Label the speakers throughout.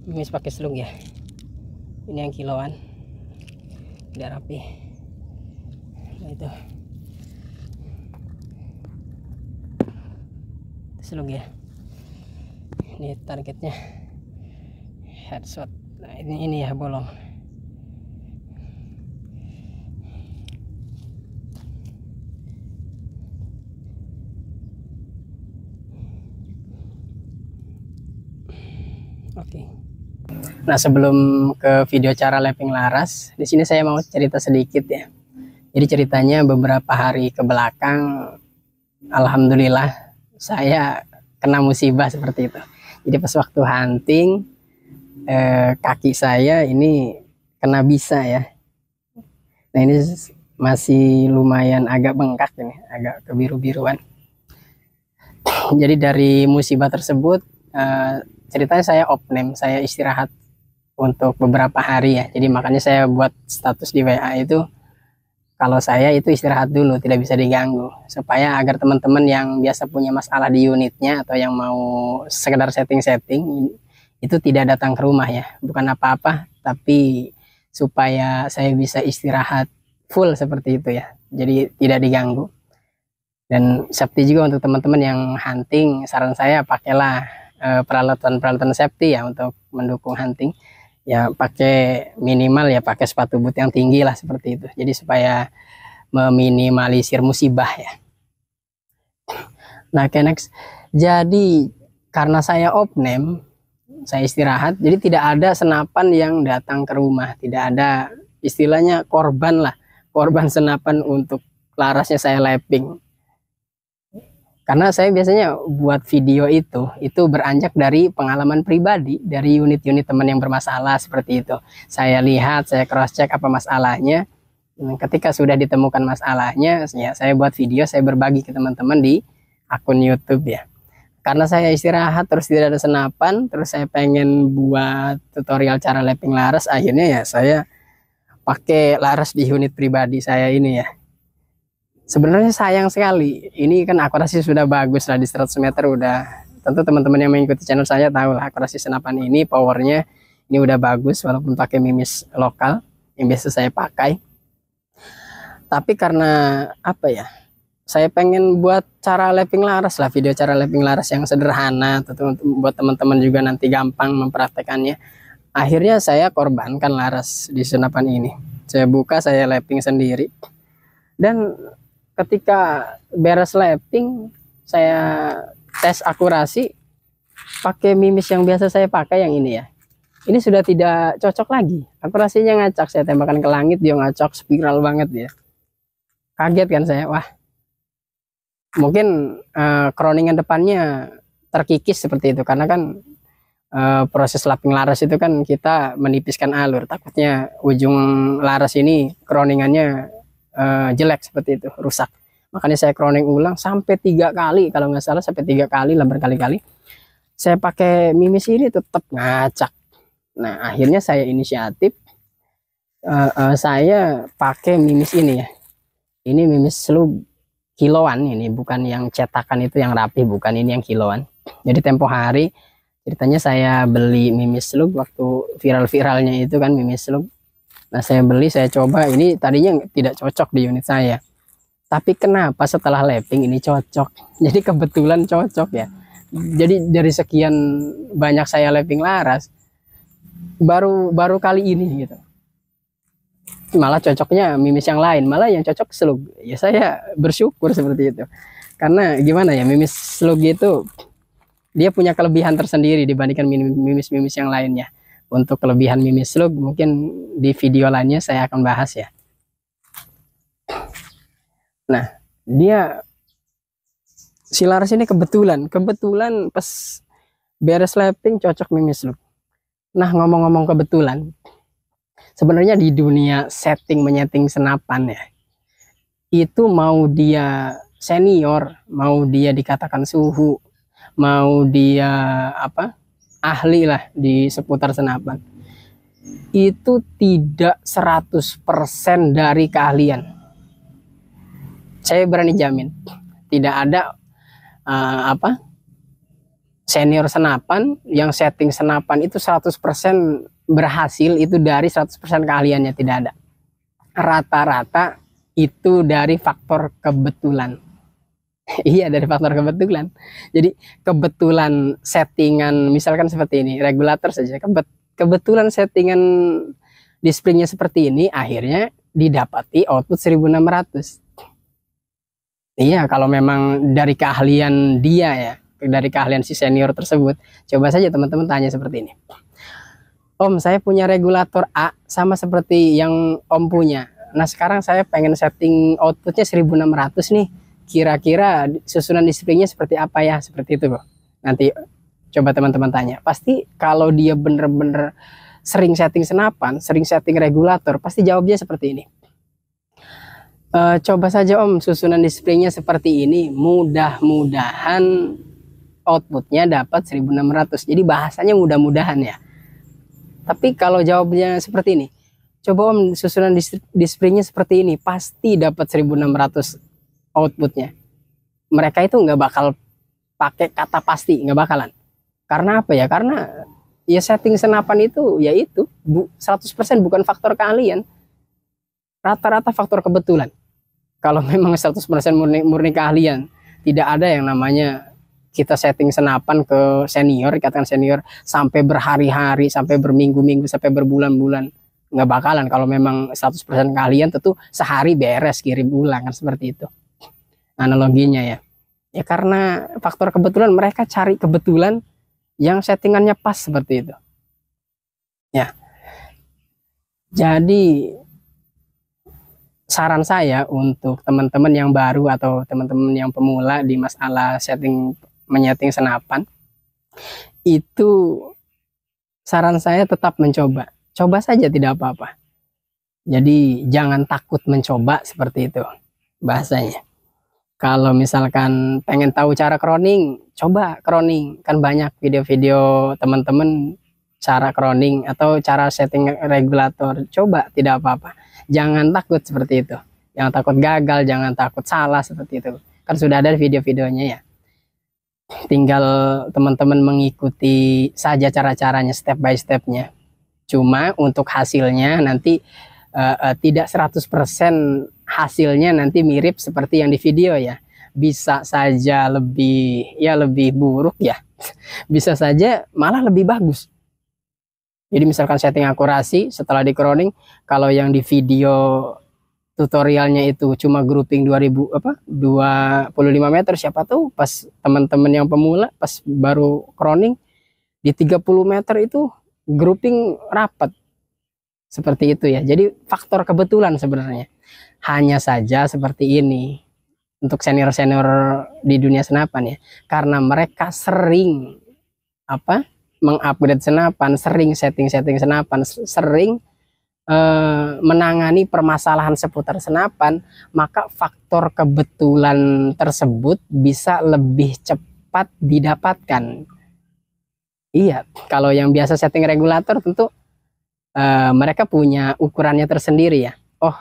Speaker 1: Mimis pakai selung ya. Ini yang kiloan, tidak rapi. Nah itu selung ya. Ini targetnya headshot. Nah ini ya bolong. Oke. Nah sebelum ke video cara lapping laras, di sini saya mau cerita sedikit ya. Jadi ceritanya beberapa hari ke belakang, alhamdulillah saya kena musibah seperti itu. Jadi pas waktu hunting, kaki saya ini kena bisa ya. Nah ini masih lumayan agak bengkak ini, agak kebiru-biruan. Jadi dari musibah tersebut, ceritanya saya opname, saya istirahat untuk beberapa hari ya. Jadi makanya saya buat status di WA itu, kalau saya itu istirahat dulu, tidak bisa diganggu, supaya agar teman-teman yang biasa punya masalah di unitnya atau yang mau sekedar setting-setting itu tidak datang ke rumah ya. Bukan apa-apa, tapi supaya saya bisa istirahat full seperti itu ya. Jadi tidak diganggu. Dan safety juga untuk teman-teman yang hunting, saran saya pakailah peralatan-peralatan safety ya untuk mendukung hunting. Ya pakai minimal ya pakai sepatu boot yang tinggi lah seperti itu. Jadi supaya meminimalisir musibah ya. Nah oke, next. Jadi karena saya opname, saya istirahat, jadi tidak ada senapan yang datang ke rumah, tidak ada istilahnya korban lah, korban senapan untuk larasnya saya lapping. Karena saya biasanya buat video itu beranjak dari pengalaman pribadi, dari unit-unit teman yang bermasalah seperti itu. Saya lihat, saya cross check apa masalahnya. Ketika sudah ditemukan masalahnya, ya saya buat video, saya berbagi ke teman-teman di akun YouTube ya. Karena saya istirahat terus tidak ada senapan, terus saya pengen buat tutorial cara lapping laras, akhirnya ya saya pakai laras di unit pribadi saya ini ya. Sebenarnya sayang sekali, ini kan akurasi sudah bagus lah di 100 meter udah, tentu teman-teman yang mengikuti channel saya tahu lah akurasi senapan ini, powernya ini udah bagus walaupun pakai mimis lokal yang biasa saya pakai. Tapi karena apa ya, saya pengen buat cara lapping laras lah, video cara lapping laras yang sederhana, tentu buat teman-teman juga nanti gampang mempraktekannya. Akhirnya saya korbankan laras di senapan ini. Saya buka, saya lapping sendiri. Dan ketika beres lapping, saya tes akurasi pakai mimis yang biasa saya pakai yang ini ya. Ini sudah tidak cocok lagi. Akurasinya ngacak, saya tembakan ke langit, dia ngacak spiral banget ya. Kaget kan saya, wah. Mungkin crowningan depannya terkikis seperti itu karena kan proses lapping laras itu kan kita menipiskan alur, takutnya ujung laras ini crowningannya jelek seperti itu, rusak. Makanya saya crowning ulang sampai 3 kali, kalau nggak salah sampai 3 kali lah, berkali-kali saya pakai mimis ini tetap ngacak. Nah akhirnya saya inisiatif, saya pakai mimis ini ya. Ini mimis slug kiloan, ini bukan yang cetakan itu yang rapi, bukan, ini yang kiloan. Jadi tempo hari ceritanya saya beli mimis slug waktu viral-viralnya itu kan mimis slug. Nah saya beli, saya coba, ini tadinya tidak cocok di unit saya, tapi kenapa setelah lapping ini cocok. Jadi kebetulan cocok ya. Jadi dari sekian banyak saya lapping laras, baru kali ini gitu, malah cocoknya mimis yang lain, malah yang cocok slug. Ya saya bersyukur seperti itu. Karena gimana ya, mimis slug itu dia punya kelebihan tersendiri dibandingkan mimis-mimis yang lainnya. Untuk kelebihan mimis slug mungkin di video lainnya saya akan bahas ya. Nah, dia si laras ini kebetulan pas beres lapping cocok mimis slug. Nah, ngomong-ngomong kebetulan, sebenarnya di dunia menyeting senapan ya, itu mau dia senior, mau dia dikatakan suhu, mau dia apa, ahli lah di seputar senapan, itu tidak 100% dari keahlian. Saya berani jamin tidak ada senior senapan yang setting senapan itu 100% berhasil, itu dari 100% keahliannya, tidak ada. Rata-rata itu dari faktor kebetulan. Iya, dari faktor kebetulan. Jadi kebetulan settingan misalkan seperti ini, regulator saja, kebetulan settingan displaynya seperti ini, akhirnya didapati output 1600. Iya, kalau memang dari keahlian dia ya, dari keahlian si senior tersebut. Coba saja teman-teman tanya seperti ini. Om, saya punya regulator A sama seperti yang Om punya. Nah, sekarang saya pengen setting outputnya 1600 nih. Kira-kira susunan displaynya seperti apa ya? Seperti itu, bro. Nanti coba teman-teman tanya. Pasti kalau dia bener-bener sering setting senapan, sering setting regulator, pasti jawabnya seperti ini. Coba saja Om, susunan displaynya seperti ini, mudah-mudahan outputnya dapat 1600. Jadi bahasanya mudah-mudahan ya. Tapi kalau jawabnya seperti ini, coba Om, susunan displaynya seperti ini, pasti dapat 1600 outputnya. Mereka itu nggak bakal pakai kata pasti, nggak bakalan. Karena apa ya? Karena ya setting senapan itu ya itu 100% bukan faktor keahlian, rata-rata faktor kebetulan. Kalau memang 100% murni keahlian, tidak ada yang namanya kita setting senapan ke senior, katakan senior, sampai berhari-hari, sampai berminggu-minggu, sampai berbulan-bulan. Nggak bakalan. Kalau memang 100% keahlian, tentu sehari beres kirim ulang, kan seperti itu analoginya ya. Ya karena faktor kebetulan, mereka cari kebetulan yang settingannya pas seperti itu. Ya. Jadi saran saya untuk teman-teman yang baru atau teman-teman yang pemula di masalah menyeting senapan, itu saran saya tetap mencoba. Coba saja, tidak apa-apa. Jadi jangan takut mencoba, seperti itu bahasanya. Kalau misalkan pengen tahu cara croning, coba croning. Kan banyak video-video teman-teman cara croning atau cara setting regulator. Coba, tidak apa-apa. Jangan takut seperti itu. Jangan takut gagal, jangan takut salah seperti itu. Kan sudah ada video-videonya ya. Tinggal teman-teman mengikuti saja cara-caranya, step by stepnya. Cuma untuk hasilnya nanti tidak 100% hasilnya nanti mirip seperti yang di video ya. Bisa saja lebih buruk ya. Bisa saja malah lebih bagus. Jadi misalkan setting akurasi setelah di croning, kalau yang di video tutorialnya itu cuma grouping 25 meter, siapa tahu pas teman-teman yang pemula pas baru croning di 30 meter itu grouping rapat. Seperti itu ya. Jadi faktor kebetulan sebenarnya. Hanya saja seperti ini untuk senior-senior di dunia senapan ya. Karena mereka sering mengupgrade senapan, sering setting-setting senapan, sering menangani permasalahan seputar senapan, maka faktor kebetulan tersebut bisa lebih cepat didapatkan. Iya, kalau yang biasa setting regulator tentu mereka punya ukurannya tersendiri ya. Oh,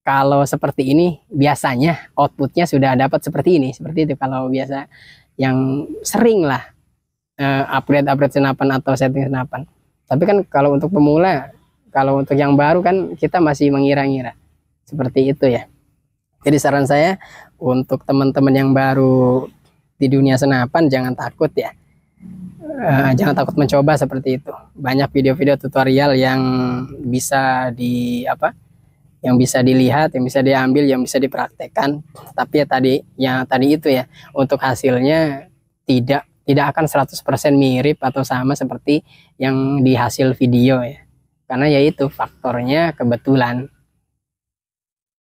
Speaker 1: kalau seperti ini biasanya outputnya sudah dapat seperti ini, seperti itu. Kalau biasa yang sering lah upgrade senapan atau setting senapan. Tapi kan kalau untuk pemula, kalau untuk yang baru kan kita masih mengira-ngira seperti itu ya. Jadi saran saya untuk teman-teman yang baru di dunia senapan, jangan takut ya. Jangan takut mencoba seperti itu. Banyak video-video tutorial yang bisa yang bisa dilihat, yang bisa diambil, yang bisa dipraktekkan. Tapi ya tadi itu ya, untuk hasilnya tidak akan 100% mirip atau sama seperti yang di hasil video ya. Karena yaitu faktornya kebetulan.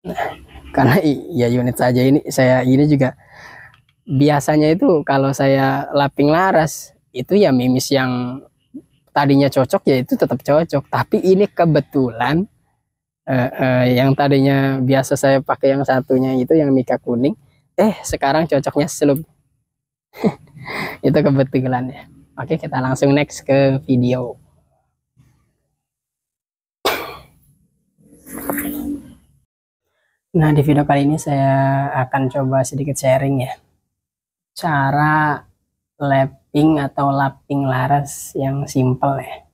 Speaker 1: Nah, karena ya unit saja ini juga biasanya itu kalau saya laping laras itu ya mimis yang tadinya cocok ya itu tetap cocok, tapi ini kebetulan yang tadinya biasa saya pakai yang satunya itu yang mika kuning, sekarang cocoknya selub. Itu kebetulan ya. Oke, kita langsung next ke video. Nah, di video kali ini saya akan coba sedikit sharing ya, cara lab lapping atau lapping laras yang simple ya.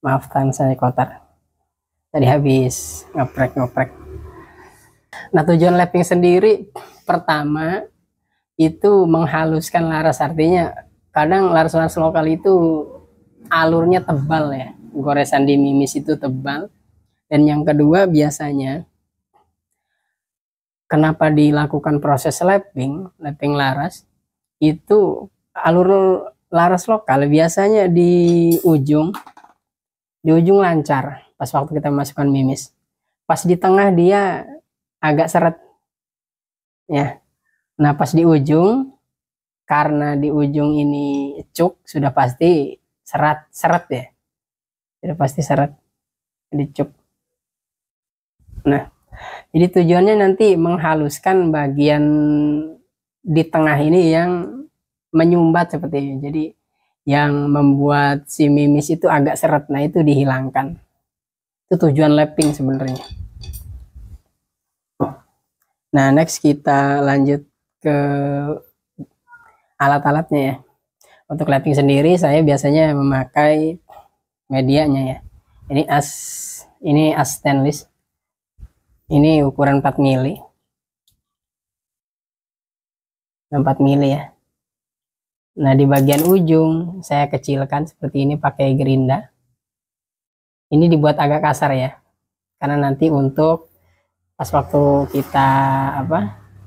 Speaker 1: Maaf tangan saya kotor. Tadi habis ngoprek. Nah, tujuan lapping sendiri pertama itu menghaluskan laras, artinya kadang laras-laras lokal itu alurnya tebal ya, goresan di mimis itu tebal. Dan yang kedua, biasanya kenapa dilakukan proses lapping laras itu, alur laras lokal biasanya di ujung lancar pas waktu kita masukkan mimis, pas di tengah dia agak seret ya. Nah, pas di ujung, karena di ujung ini cuk, sudah pasti seret ya, sudah pasti seret di cuk. Nah, jadi tujuannya nanti menghaluskan bagian di tengah ini yang menyumbat seperti ini, jadi yang membuat si mimis itu agak seret. Nah, itu dihilangkan. Itu tujuan lapping sebenarnya. Nah, next kita lanjut ke alat-alatnya ya. Untuk lapping sendiri saya biasanya memakai medianya ya. Ini as stainless. Ini ukuran 4 mili. 4 mili ya. Nah, di bagian ujung saya kecilkan seperti ini pakai gerinda. Ini dibuat agak kasar ya, karena nanti untuk pas waktu kita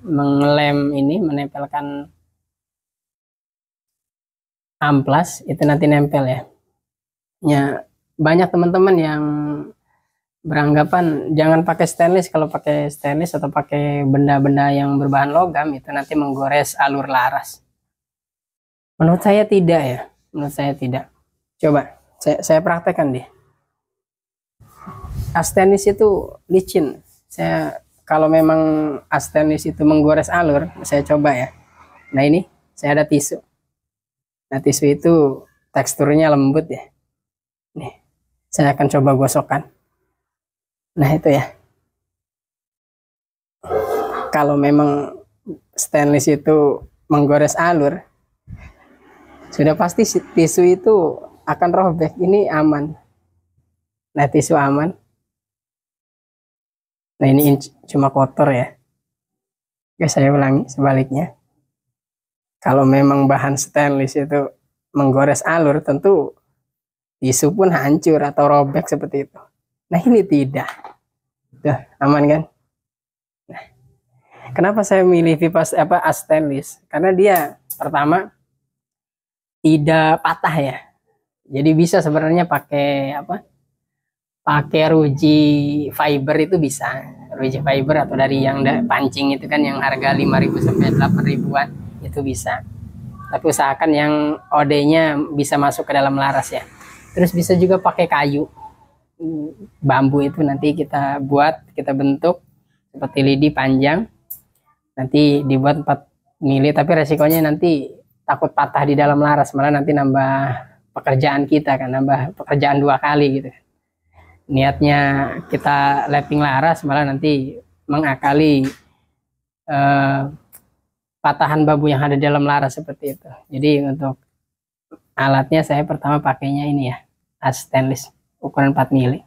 Speaker 1: mengelem ini, menempelkan amplas itu nanti nempel ya. Ya, banyak teman-teman yang beranggapan jangan pakai stainless. Kalau pakai stainless atau pakai benda-benda yang berbahan logam itu nanti menggores alur laras. Menurut saya tidak ya, menurut saya tidak. Coba saya praktekkan deh. Stainless itu licin. Kalau memang stainless itu menggores alur, saya coba ya. Nah, ini saya ada tisu. Nah, tisu itu teksturnya lembut ya. Nih, saya akan coba gosokkan. Nah, itu ya. Kalau memang stainless itu menggores alur, sudah pasti tisu itu akan robek. Ini aman. Nah, tisu aman. Nah, ini cuma kotor ya. Oke, saya ulangi sebaliknya. Kalau memang bahan stainless itu menggores alur, tentu tisu pun hancur atau robek seperti itu. Nah, ini tidak. Tuh, aman kan? Nah, kenapa saya milih Vipas as stainless? Karena dia pertama tidak patah ya. Jadi bisa sebenarnya pakai pakai ruji fiber itu bisa. Ruji fiber atau dari yang pancing itu kan yang harga 5.000 sampai 8.000-an itu bisa. Tapi usahakan yang OD-nya bisa masuk ke dalam laras ya. Terus bisa juga pakai kayu. Bambu itu nanti kita bentuk seperti lidi panjang. Nanti dibuat 4 mili, tapi resikonya nanti takut patah di dalam laras, malah nanti nambah pekerjaan kita kan, nambah pekerjaan 2 kali gitu. Niatnya kita lapping laras, malah nanti mengakali patahan bambu yang ada di dalam laras seperti itu. Jadi untuk alatnya saya pertama pakainya ini ya, as stainless ukuran 4 mili,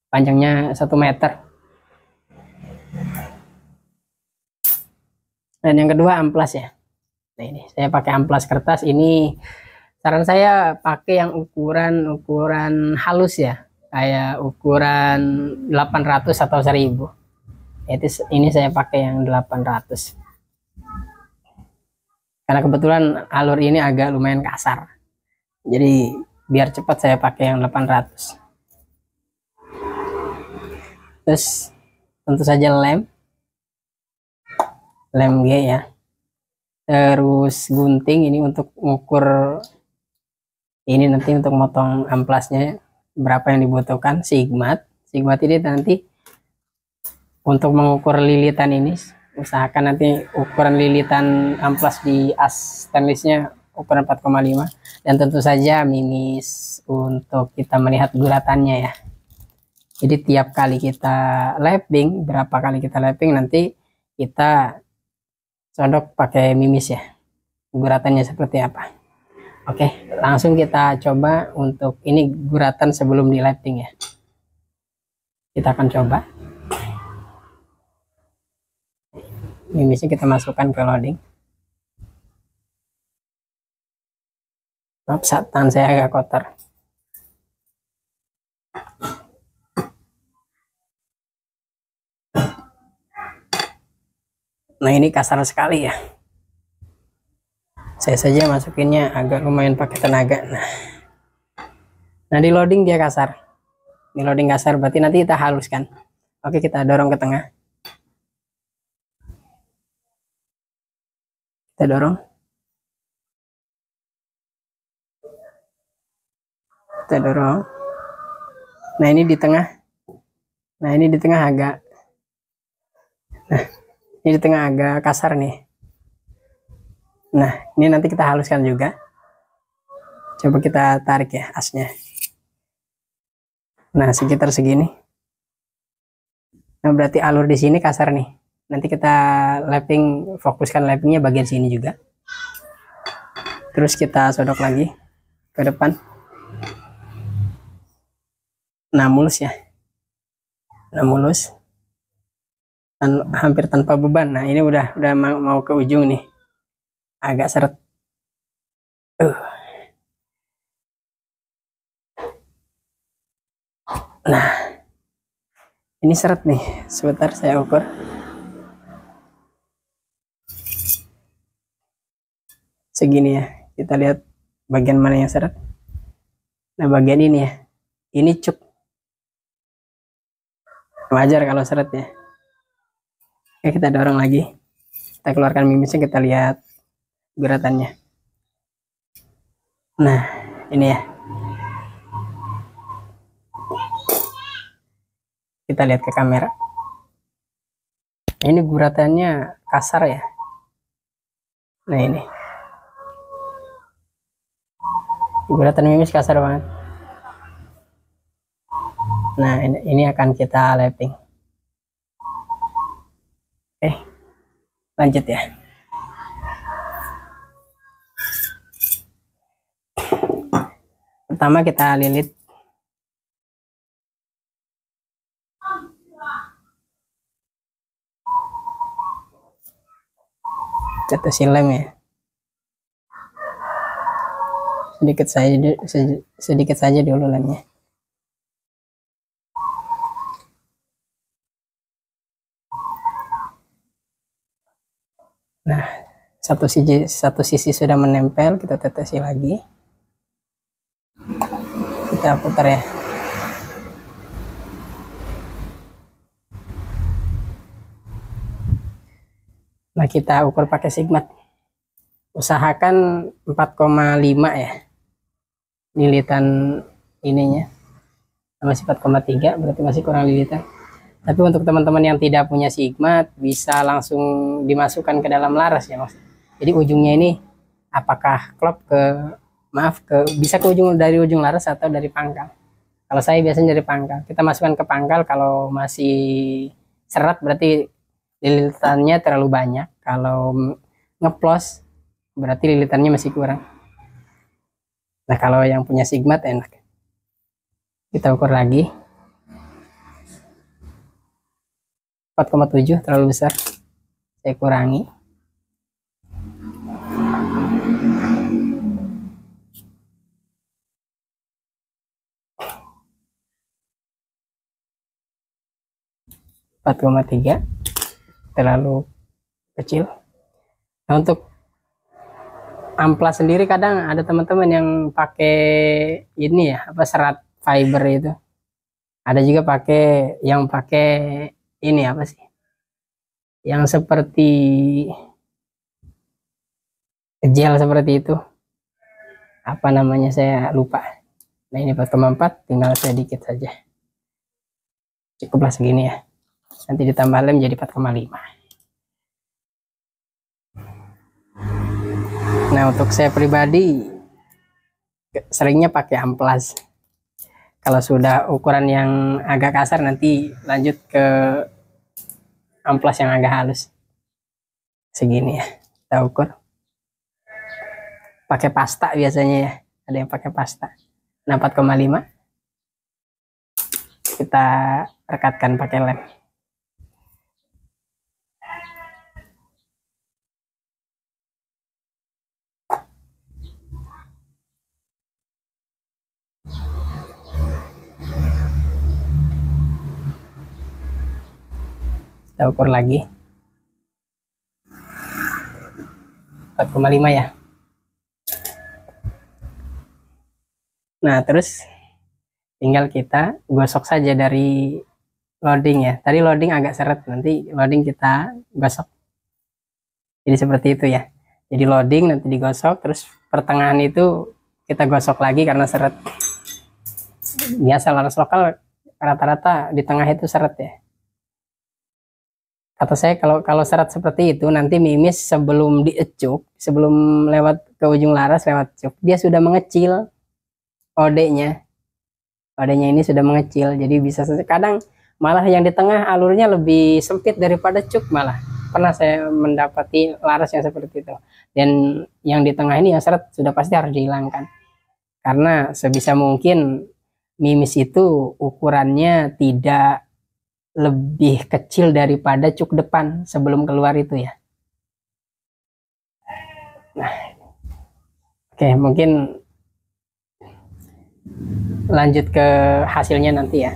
Speaker 1: panjangnya 1 meter. Dan yang kedua amplas ya. Nah, ini saya pakai amplas kertas. Ini saran saya pakai yang ukuran halus ya, kayak ukuran 800 atau 1000. Ini saya pakai yang 800. Karena kebetulan alur ini agak lumayan kasar. Jadi biar cepat saya pakai yang 800. Terus tentu saja lem G ya. Terus gunting ini untuk mengukur, ini nanti untuk motong amplasnya berapa yang dibutuhkan. Sigmat ini nanti untuk mengukur lilitan ini, usahakan nanti ukuran lilitan amplas di as stainlessnya ukuran 4,5. Dan tentu saja mimis untuk kita melihat gulatannya ya. Jadi tiap kali kita lapping, berapa kali kita lapping, nanti kita sodok pakai mimis ya, guratannya seperti apa. Oke, langsung kita coba untuk ini guratan sebelum di lighting ya. Kita akan coba. Mimisnya kita masukkan ke loading. Maaf, tangan saya agak kotor. Nah, ini kasar sekali ya. Saya saja masukinnya agak lumayan pakai tenaga. Nah, di loading dia kasar. Di loading kasar berarti nanti kita haluskan. Oke, kita dorong ke tengah. Kita dorong. Kita dorong. Nah, ini di tengah. Nah, ini di tengah agak. Nah, ini di tengah agak kasar nih. Nah, ini nanti kita haluskan juga. Coba kita tarik ya asnya. Nah, sekitar segini. Nah, berarti alur di sini kasar nih. Nanti kita lapping, fokuskan lappingnya bagian sini juga. Terus kita sodok lagi ke depan. Nah, mulus ya. Nah, mulus. Hampir tanpa beban. Nah, ini udah mau ke ujung nih. Agak seret. Nah, ini seret nih. Sebentar saya ukur. Segini ya. Kita lihat bagian mana yang seret. Nah, bagian ini ya. Ini cuk. Wajar kalau seret ya. Oke, kita dorong lagi. Kita keluarkan mimisnya, kita lihat guratannya. Nah, ini ya. Kita lihat ke kamera. Ini guratannya kasar ya. Nah, ini. Guratan mimis kasar banget. Nah, ini akan kita lapping. Oke, lanjut ya. Pertama kita lilit. Tetesin lem ya. Sedikit saja dulu lemnya. Nah, satu sisi sudah menempel, kita tetesi lagi. Kita putar ya. Nah, kita ukur pakai sigmat. Usahakan 4,5 ya. Lilitan ininya. Masih 4,3, berarti masih kurang lilitan. Tapi untuk teman-teman yang tidak punya sigmat, bisa langsung dimasukkan ke dalam laras ya mas. Jadi ujungnya ini apakah klop bisa ke ujung, dari ujung laras atau dari pangkal. Kalau saya biasanya dari pangkal. Kita masukkan ke pangkal, kalau masih serat berarti lilitannya terlalu banyak. Kalau ngeplos berarti lilitannya masih kurang. Nah, kalau yang punya sigmat enak. Kita ukur lagi. 4,7 terlalu besar. Saya kurangi. (4,3) terlalu kecil. Nah, untuk amplas sendiri kadang ada teman-teman yang pakai ini ya, apa, serat fiber itu. Ada juga yang pakai ini apa sih? Yang seperti gel seperti itu. Apa namanya saya lupa. Nah, ini 4,4, tinggal sedikit saja. Cukuplah segini ya. Nanti ditambah lem jadi 4,5. Nah, untuk saya pribadi seringnya pakai amplas. Kalau sudah ukuran yang agak kasar, nanti lanjut ke amplas yang agak halus. Segini ya, kita ukur. pakai pasta biasanya ya, ada yang pakai pasta. Nah 4,5 kita rekatkan pakai lem. Kita ukur lagi 4,5 ya. Nah terus tinggal kita gosok saja dari loading ya. Tadi loading agak seret, nanti loading kita gosok. Jadi seperti itu ya. Jadi loading nanti digosok, terus pertengahan itu kita gosok lagi karena seret. Biasa laras lokal rata-rata di tengah itu seret ya. Kata saya kalau seret seperti itu nanti mimis sebelum diecuk, sebelum lewat ke ujung laras lewat cuk, dia sudah mengecil OD-nya. OD-nya ini sudah mengecil, jadi bisa kadang malah yang di tengah alurnya lebih sempit daripada cuk malah. Pernah saya mendapati laras yang seperti itu. Dan yang di tengah ini yang seret sudah pasti harus dihilangkan. Karena sebisa mungkin mimis itu ukurannya tidak lebih kecil daripada cuk depan sebelum keluar itu ya. Nah, oke, mungkin lanjut ke hasilnya nanti ya.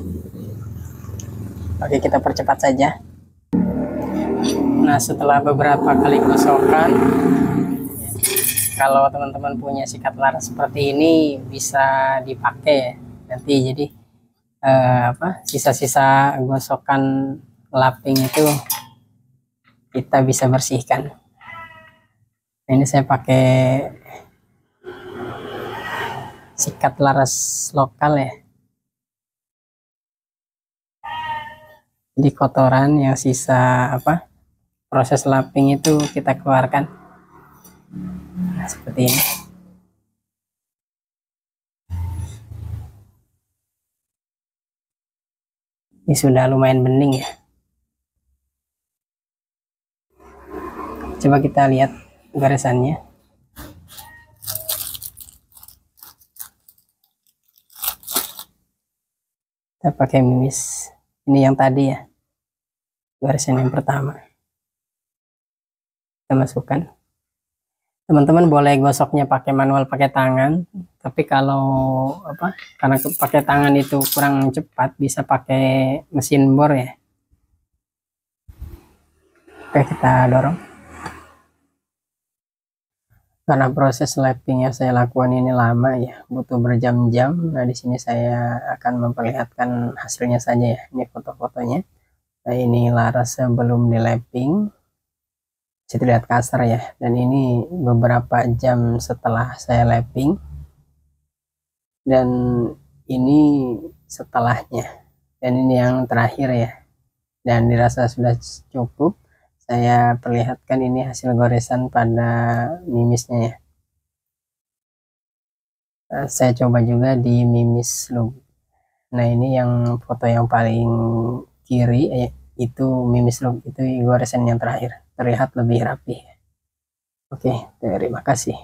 Speaker 1: Oke, kita percepat saja. Nah, setelah beberapa kali gosokan, kalau teman-teman punya sikat laras seperti ini bisa dipakai nanti. Jadi sisa-sisa gosokan laping itu kita bisa bersihkan. Nah, ini saya pakai sikat laras lokal ya. Jadi kotoran yang sisa proses laping itu kita keluarkan. Nah, seperti ini. Ini sudah lumayan bening ya. Coba kita lihat goresannya. Kita pakai mimis. Ini yang tadi ya. Goresan yang pertama. Kita masukkan. Teman-teman boleh gosoknya pakai manual, pakai tangan, tapi kalau karena pakai tangan itu kurang cepat, bisa pakai mesin bor ya. Oke, kita dorong. Karena proses lapping yang saya lakukan ini lama ya, butuh berjam-jam. Nah, di sini saya akan memperlihatkan hasilnya saja ya. Ini foto-fotonya. Nah, ini laras sebelum di lapping. Bisa terlihat kasar ya, dan ini beberapa jam setelah saya lapping, dan ini setelahnya, dan ini yang terakhir ya, dan dirasa sudah cukup. Saya perlihatkan ini hasil goresan pada mimisnya ya. Saya coba juga di mimis lub. Nah, ini yang foto yang paling kiri itu mimis lub, itu goresan yang terakhir, terlihat lebih rapi. Oke, terima kasih.